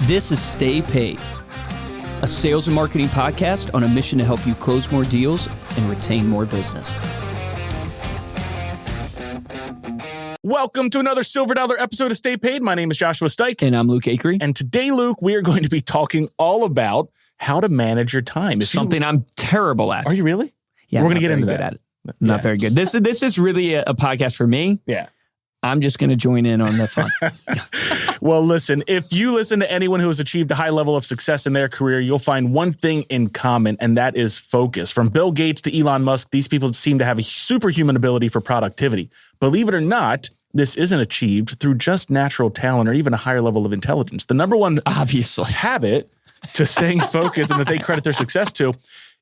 This is Stay Paid, a sales and marketing podcast on a mission to help you close more deals and retain more business. Welcome to another Silver Dollar episode of Stay Paid. My name is Joshua Stike. And I'm Luke Akery. And today, Luke, we are going to be talking all about how to manage your time. Something I'm terrible at. Are you really? Yeah, we're going to get into that. At it. Not very good. This is really a podcast for me. Yeah. I'm just going to join in on the fun. Well, listen, if you listen to anyone who has achieved a high level of success in their career, you'll find one thing in common, and that is focus. From Bill Gates to Elon Musk, these people seem to have a superhuman ability for productivity. Believe it or not, this isn't achieved through just natural talent or even a higher level of intelligence. The number one habit to staying focused and that they credit their success to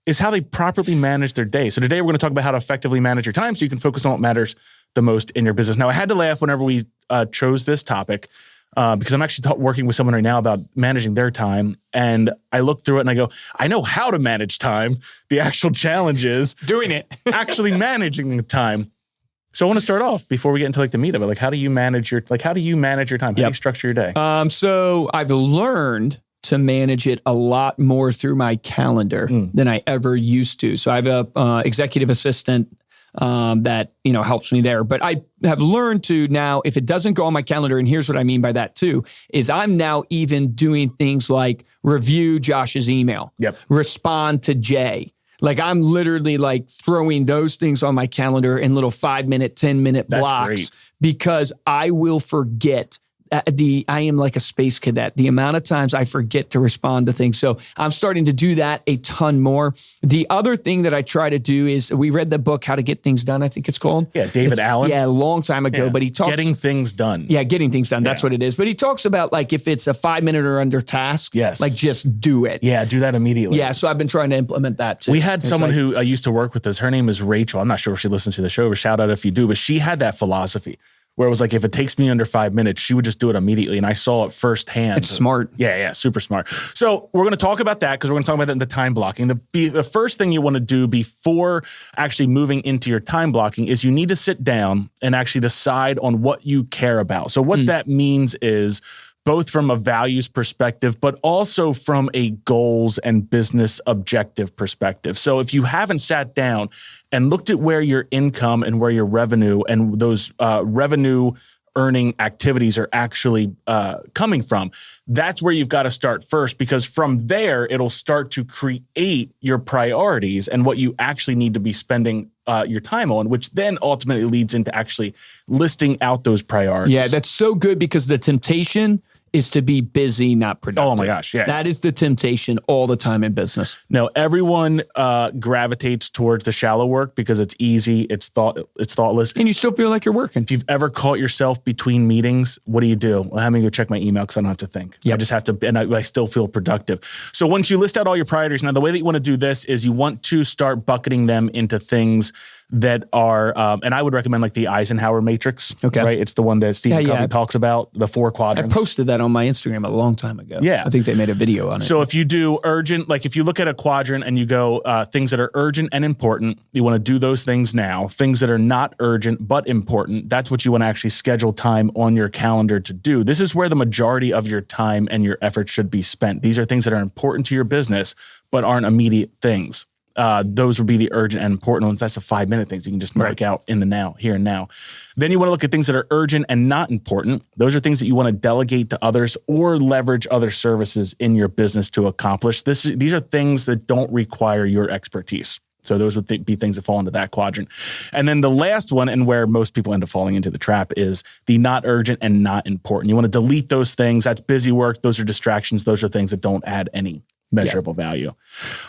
is how they properly manage their day. So today we're going to talk about how to effectively manage your time so you can focus on what matters the most in your business. Now, I had to laugh whenever we chose this topic because I'm actually working with someone right now about managing their time. And I look through it and I go, I know how to manage time. The actual challenge is doing it, actually managing the time. So I want to start off before we get into like the meat of it. Like, how do you manage your time? How do you structure your day? So I've learned to manage it a lot more through my calendar than I ever used to. So I have a executive assistant that helps me there. But I have learned to now, if it doesn't go on my calendar, and here's what I mean by that too, is I'm now even doing things like review Josh's email, respond to Jay. Like I'm literally like throwing those things on my calendar in little 5-minute, 10-minute blocks because I will forget. I am like a space cadet. The amount of times I forget to respond to things. So I'm starting to do that a ton more. The other thing that I try to do is we read the book, How to Get Things Done, I think it's called. Yeah, David Allen. Yeah, a long time ago. But he talks... Getting things done. Yeah, getting things done. That's what it is. But he talks about like if it's a 5-minute or under task, like just do it. Yeah, do that immediately. Yeah, so I've been trying to implement that too. We had someone who used to work with us. Her name is Rachel. I'm not sure if she listens to the show, but shout out if you do. But she had that philosophy where it was like, if it takes me under 5 minutes, she would just do it immediately. And I saw it firsthand. It's smart. Yeah, super smart. So we're going to talk about that because we're going to talk about that in the time blocking. The first thing you want to do before actually moving into your time blocking is you need to sit down and actually decide on what you care about. So what that means is both from a values perspective, but also from a goals and business objective perspective. So if you haven't sat down and looked at where your income and where your revenue and those revenue earning activities are actually coming from, that's where you've got to start first, because from there, it'll start to create your priorities and what you actually need to be spending your time on, which then ultimately leads into actually listing out those priorities. Yeah, that's so good because the temptation is to be busy, not productive. Oh my gosh, yeah. That is the temptation all the time in business. No, everyone gravitates towards the shallow work because it's easy, it's thoughtless. And you still feel like you're working. If you've ever caught yourself between meetings, what do? Well, let me go check my email because I don't have to think. I just have to, and I still feel productive. So once you list out all your priorities, now the way that you want to do this is you want to start bucketing them into things that are, and I would recommend like the Eisenhower matrix, right? It's the one that Stephen Covey talks about, the 4 quadrants. I posted that on my Instagram a long time ago. Yeah. I think they made a video on it. So if you do urgent, like if you look at a quadrant and you go things that are urgent and important, you want to do those things now. Things that are not urgent but important, that's what you want to actually schedule time on your calendar to do. This is where the majority of your time and your effort should be spent. These are things that are important to your business but aren't immediate things. Those would be the urgent and important ones. That's the 5-minute things you can just knock out in the now, here and now. Then you want to look at things that are urgent and not important. Those are things that you want to delegate to others or leverage other services in your business to accomplish. These are things that don't require your expertise. So those would be things that fall into that quadrant. And then the last one, and where most people end up falling into the trap, is the not urgent and not important. You want to delete those things. That's busy work. Those are distractions. Those are things that don't add any measurable value.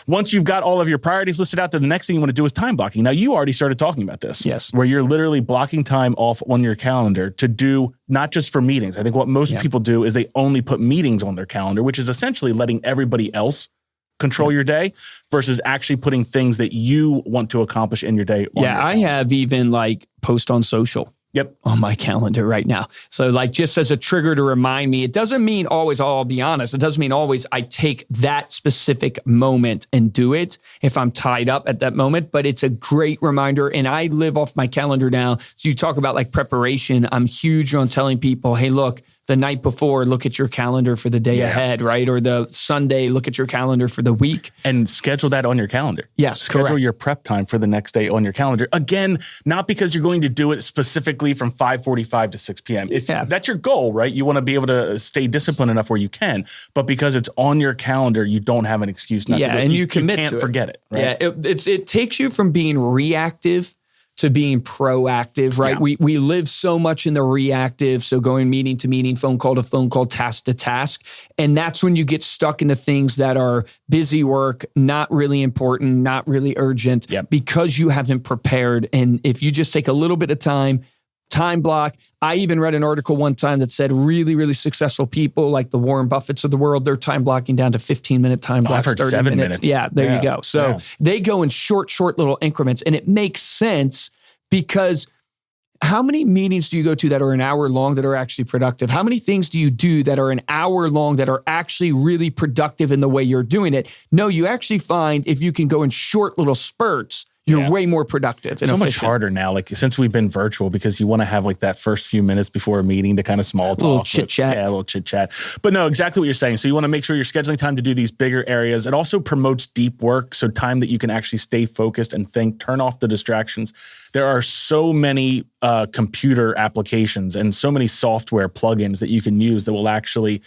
Once you've got all of your priorities listed out, then the next thing you want to do is time blocking. Now, you already started talking about this. Yes. Where you're literally blocking time off on your calendar to do, not just for meetings. I think what most people do is they only put meetings on their calendar, which is essentially letting everybody else control your day versus actually putting things that you want to accomplish in your day on your calendar. I have even like post on social. On my calendar right now. So like just as a trigger to remind me, it doesn't mean always, I'll be honest, it doesn't mean always I take that specific moment and do it if I'm tied up at that moment, but it's a great reminder. And I live off my calendar now. So you talk about like preparation. I'm huge on telling people, hey, look, the night before, look at your calendar for the day ahead, right? Or the Sunday, look at your calendar for the week. And schedule that on your calendar. Yes, schedule correct. your prep time for the next day on your calendar. Again, not because you're going to do it specifically from 5:45 to 6 p.m. If that's your goal, right? You want to be able to stay disciplined enough where you can, but because it's on your calendar, you don't have an excuse not to do it. And you commit can't to forget it, right? Yeah, it takes you from being reactive to being proactive, right? Yeah. We live so much in the reactive, so going meeting to meeting, phone call to phone call, task to task. And that's when you get stuck into things that are busy work, not really important, not really urgent, because you haven't prepared. And if you just take a little bit of time block. I even read an article one time that said really, really successful people like the Warren Buffetts of the world, they're time blocking down to 15-minute time blocks. I've heard 7 minutes. Yeah, there you go. So they go in short little increments, and it makes sense because how many meetings do you go to that are an hour long that are actually productive? How many things do you do that are an hour long that are actually really productive in the way you're doing it? No, you actually find if you can go in short little spurts, you're way more productive. And so efficient. much harder now, like since we've been virtual, because you want to have like that first few minutes before a meeting to kind of small talk. A little chit chat. Yeah, a little chit chat. But no, exactly what you're saying. So you want to make sure you're scheduling time to do these bigger areas. It also promotes deep work. So time that you can actually stay focused and think, turn off the distractions. There are so many computer applications and so many software plugins that you can use that will actually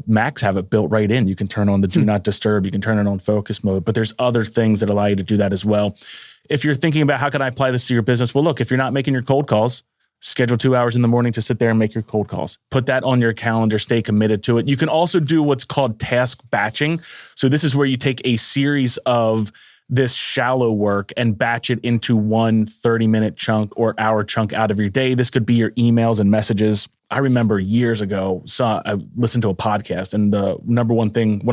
Macs have it built right in. You can turn on the do not disturb. You can turn it on focus mode, but there's other things that allow you to do that as well. If you're thinking about how can I apply this to your business? Well, look, if you're not making your cold calls, schedule 2 hours in the morning to sit there and make your cold calls. Put that on your calendar, stay committed to it. You can also do what's called task batching. So this is where you take a series of this shallow work and batch it into one 30-minute chunk or hour chunk out of your day. This could be your emails and messages. I remember years ago, I listened to a podcast, and one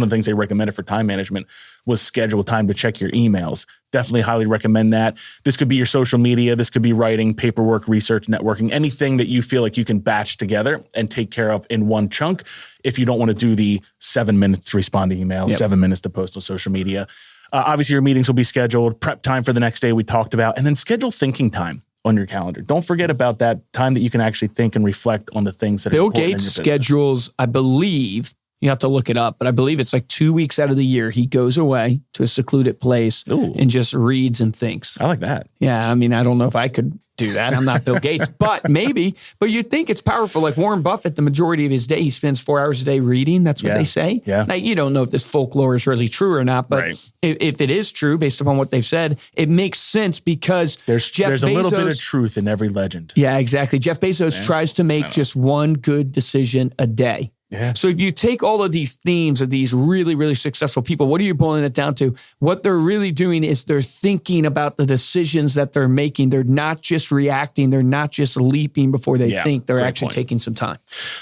of the things they recommended for time management was schedule time to check your emails. Definitely highly recommend that. This could be your social media. This could be writing, paperwork, research, networking, anything that you feel like you can batch together and take care of in one chunk. If you don't want to do the 7 minutes to respond to emails, 7 minutes to post on social media. Obviously, your meetings will be scheduled, prep time for the next day we talked about, and then schedule thinking time on your calendar. Don't forget about that time that you can actually think and reflect on the things that are important in your business. Bill Gates schedules, I believe, you have to look it up, but I believe it's like 2 weeks out of the year, he goes away to a secluded place and just reads and thinks. I like that. Yeah, I mean, I don't know if I could do that. I'm not Bill Gates, but maybe. But you'd think it's powerful. Like Warren Buffett, the majority of his day, he spends 4 hours a day reading. That's what they say. Yeah. Now, you don't know if this folklore is really true or not, but if it is true, based upon what they've said, it makes sense because there's a little bit of truth in every legend. Yeah, exactly. Jeff Bezos tries to make just one good decision a day. Yeah. So if you take all of these themes of these really, really successful people, what are you boiling it down to? What they're really doing is they're thinking about the decisions that they're making. They're not just reacting. They're not just leaping before they think. They're actually taking some time.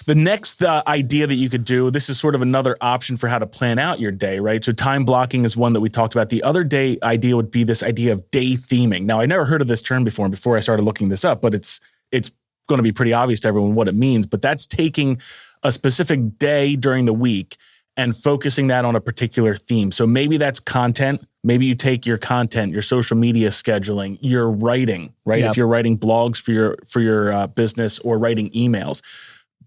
The next idea that you could do, this is sort of another option for how to plan out your day, right? So time blocking is one that we talked about. The other day idea would be this idea of day theming. Now, I never heard of this term before I started looking this up, but it's going to be pretty obvious to everyone what it means. But that's taking a specific day during the week and focusing that on a particular theme. So maybe that's content. Maybe you take your content, your social media scheduling, your writing, right? If you're writing blogs for your business or writing emails,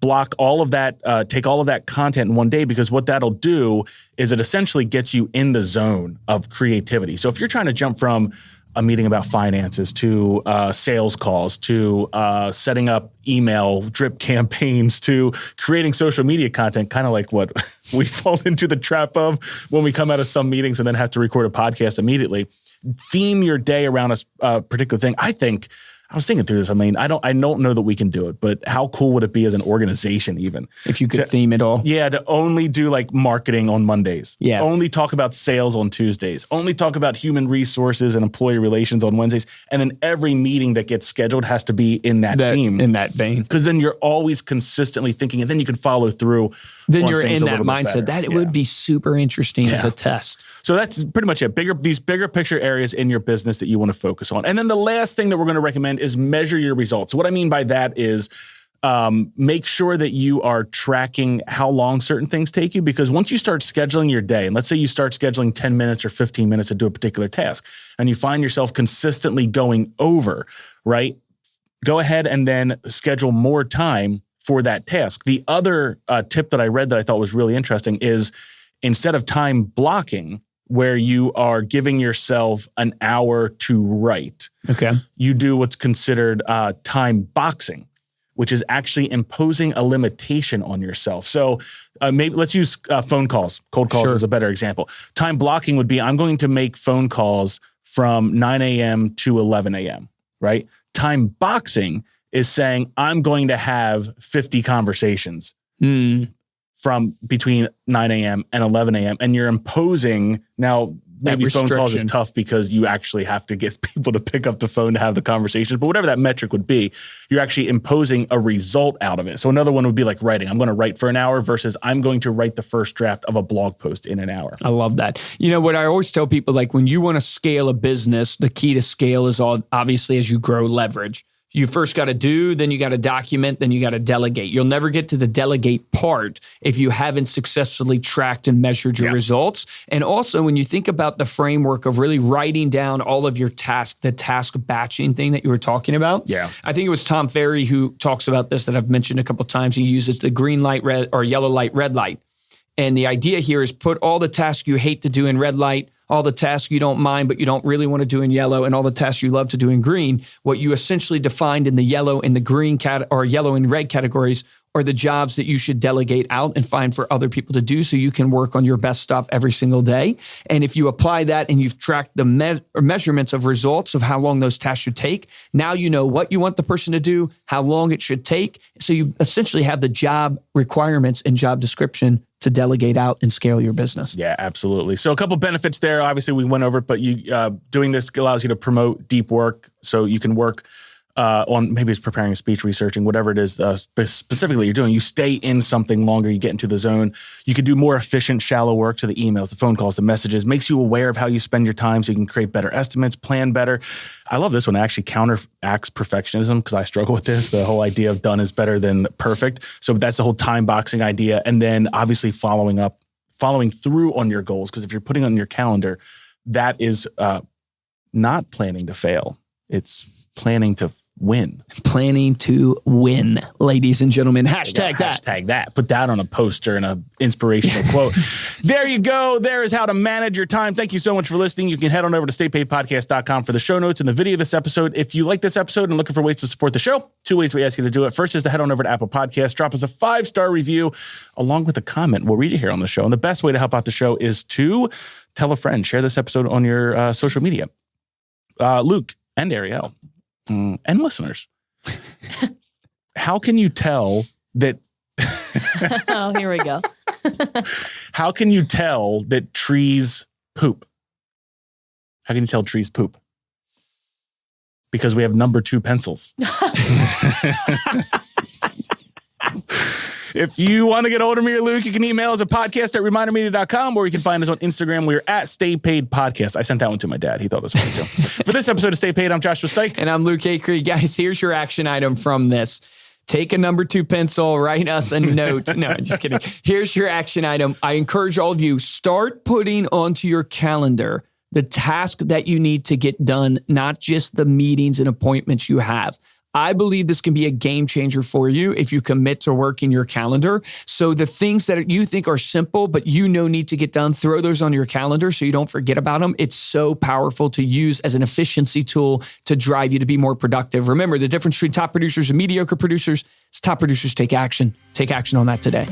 block all of that, take all of that content in one day, because what that'll do is it essentially gets you in the zone of creativity. So if you're trying to jump from a meeting about finances to sales calls to setting up email drip campaigns to creating social media content, kind of like what we fall into the trap of when we come out of some meetings and then have to record a podcast immediately. Theme your day around a particular thing. I was thinking through this. I mean, I don't know that we can do it, but how cool would it be as an organization even? If you could theme it all. Yeah, to only do like marketing on Mondays. Yeah. Only talk about sales on Tuesdays. Only talk about human resources and employee relations on Wednesdays. And then every meeting that gets scheduled has to be in that theme. In that vein. Because then you're always consistently thinking, and then you can follow through. Then you're in that mindset. That it would be super interesting as a test. So that's pretty much it. These bigger picture areas in your business that you want to focus on. And then the last thing that we're going to recommend is measure your results. So what I mean by that is make sure that you are tracking how long certain things take you, because once you start scheduling your day, and let's say you start scheduling 10 minutes or 15 minutes to do a particular task, and you find yourself consistently going over, right? Go ahead and then schedule more time for that task. The other tip that I read that I thought was really interesting is instead of time blocking, where you are giving yourself an hour to write, you do what's considered time boxing, which is actually imposing a limitation on yourself. So maybe let's use phone calls. Cold calls is a better example. Time blocking would be, I'm going to make phone calls from 9 a.m. to 11 a.m., right? Time boxing is saying, I'm going to have 50 conversations from between 9 a.m. and 11 a.m. And you're imposing, now maybe phone calls is tough because you actually have to get people to pick up the phone to have the conversation, but whatever that metric would be, you're actually imposing a result out of it. So another one would be like writing. I'm going to write for an hour versus I'm going to write the first draft of a blog post in an hour. I love that. You know what I always tell people, like when you want to scale a business, the key to scale is obviously as you grow leverage. You first got to do, then you got to document, then you got to delegate. You'll never get to the delegate part if you haven't successfully tracked and measured your results. And also when you think about the framework of really writing down all of your tasks, the task batching thing that you were talking about. I think it was Tom Ferry who talks about this that I've mentioned a couple of times. He uses the green light, red, or yellow light, red light. And the idea here is put all the tasks you hate to do in red light, all the tasks you don't mind, but you don't really want to do in yellow, and all the tasks you love to do in green. What you essentially defined in the yellow and the green or yellow and red categories are the jobs that you should delegate out and find for other people to do so you can work on your best stuff every single day. And if you apply that and you've tracked the measurements of results of how long those tasks should take, now you know what you want the person to do, how long it should take. So you essentially have the job requirements and job description to delegate out and scale your business. Yeah, absolutely. So a couple benefits there. Obviously, we went over it, but you doing this allows you to promote deep work. So you can work on maybe it's preparing a speech, researching, whatever it is specifically you're doing. You stay in something longer. You get into the zone. You can do more efficient, shallow work. So the emails, the phone calls, the messages, makes you aware of how you spend your time so you can create better estimates, plan better. I love this one. It actually counteracts perfectionism because I struggle with this. The whole idea of done is better than perfect. So that's the whole time boxing idea. And then obviously following through on your goals. Because if you're putting on your calendar, that is not planning to fail. It's planning to win. Planning to win, ladies and gentlemen. Hashtag that. Hashtag that. Put that on a poster and an inspirational quote. There you go. There is how to manage your time. Thank you so much for listening. You can head on over to staypaidpodcast.com for the show notes and the video of this episode. If you like this episode and looking for ways to support the show, 2 ways we ask you to do it. First is to head on over to Apple Podcasts, drop us a 5-star review along with a comment. We'll read it here on the show. And the best way to help out the show is to tell a friend. Share this episode on your social media. Luke and Ariel. And listeners, how can you tell that? Oh, here we go. How can you tell that trees poop? How can you tell trees poop? Because we have number 2 pencils. If you want to get hold of me or Luke, you can email us at podcast@remindermedia.com, or you can find us on Instagram. We're at Stay Paid Podcast. I sent that one to my dad. He thought it was funny too. For this episode of Stay Paid, I'm Joshua Stike. And I'm Luke Acree. Guys, here's your action item from this. Take a number 2 pencil, write us a note. No, I'm just kidding. Here's your action item. I encourage all of you, start putting onto your calendar the task that you need to get done, not just the meetings and appointments you have. I believe this can be a game changer for you if you commit to working your calendar. So the things that you think are simple, but you know need to get done, throw those on your calendar so you don't forget about them. It's so powerful to use as an efficiency tool to drive you to be more productive. Remember, the difference between top producers and mediocre producers is top producers take action. Take action on that today.